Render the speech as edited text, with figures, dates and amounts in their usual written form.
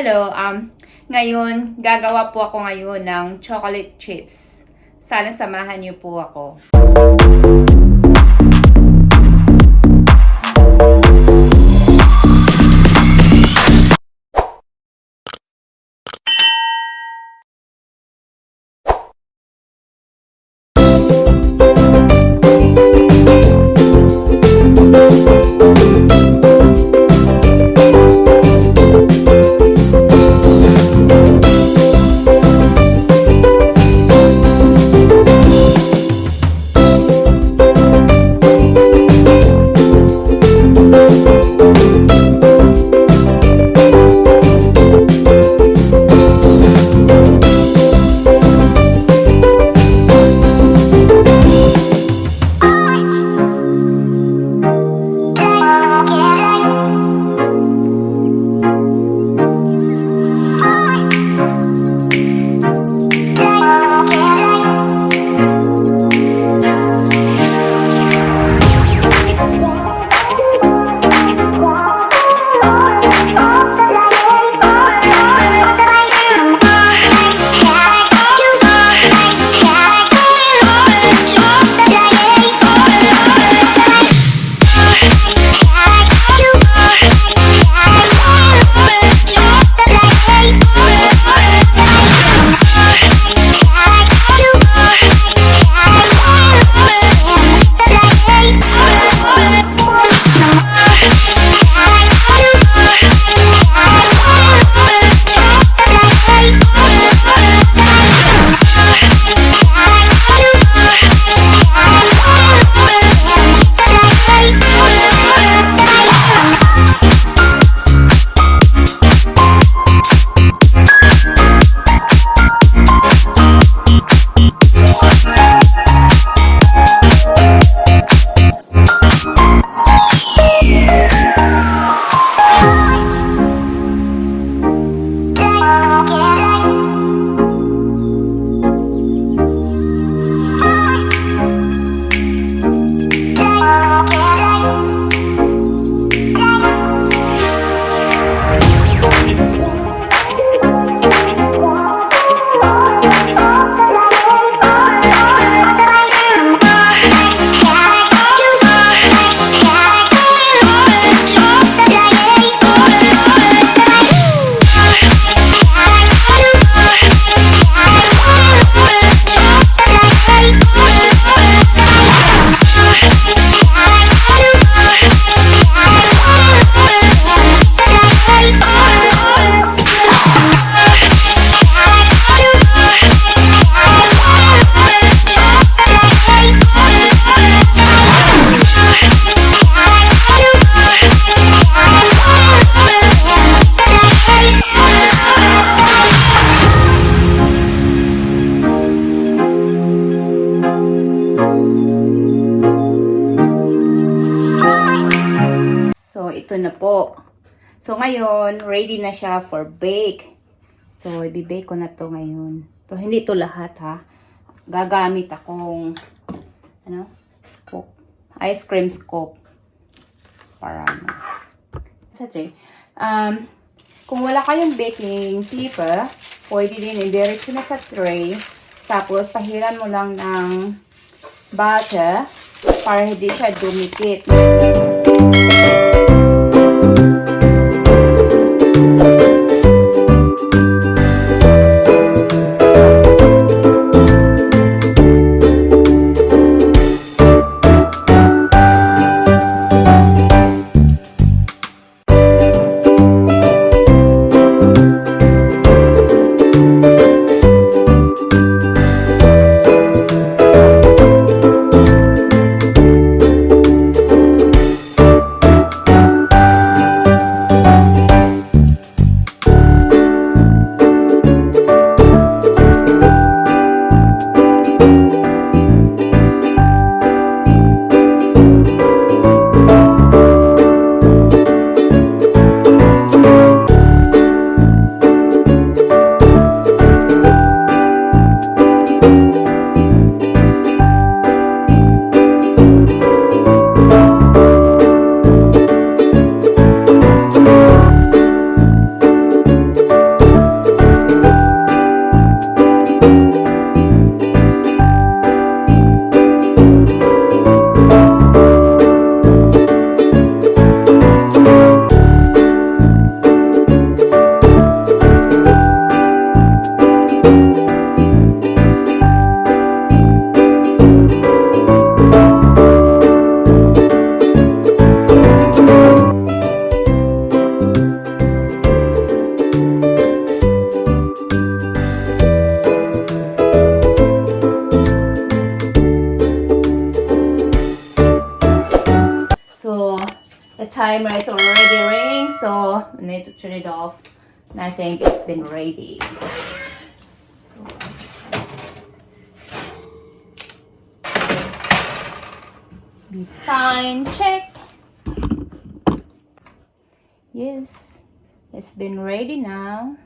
Hello, ngayon gagawa po ako ngayon ng chocolate chips. Sana samahan niyo po ako. Ito na po. So, ngayon, ready na siya for bake. So, i-bake ko na to ngayon. Pero hindi to lahat, ha. Gagamit akong, scoop. Ice cream scoop. Para, sa tray. Kung wala kayong baking paper, pwede din i-direct na sa tray. Tapos, pahiran mo lang ng butter para hindi siya dumikit. timer is already ringing, so I need to turn it off. And I think it's been ready. Be time check. Yes, it's been ready now.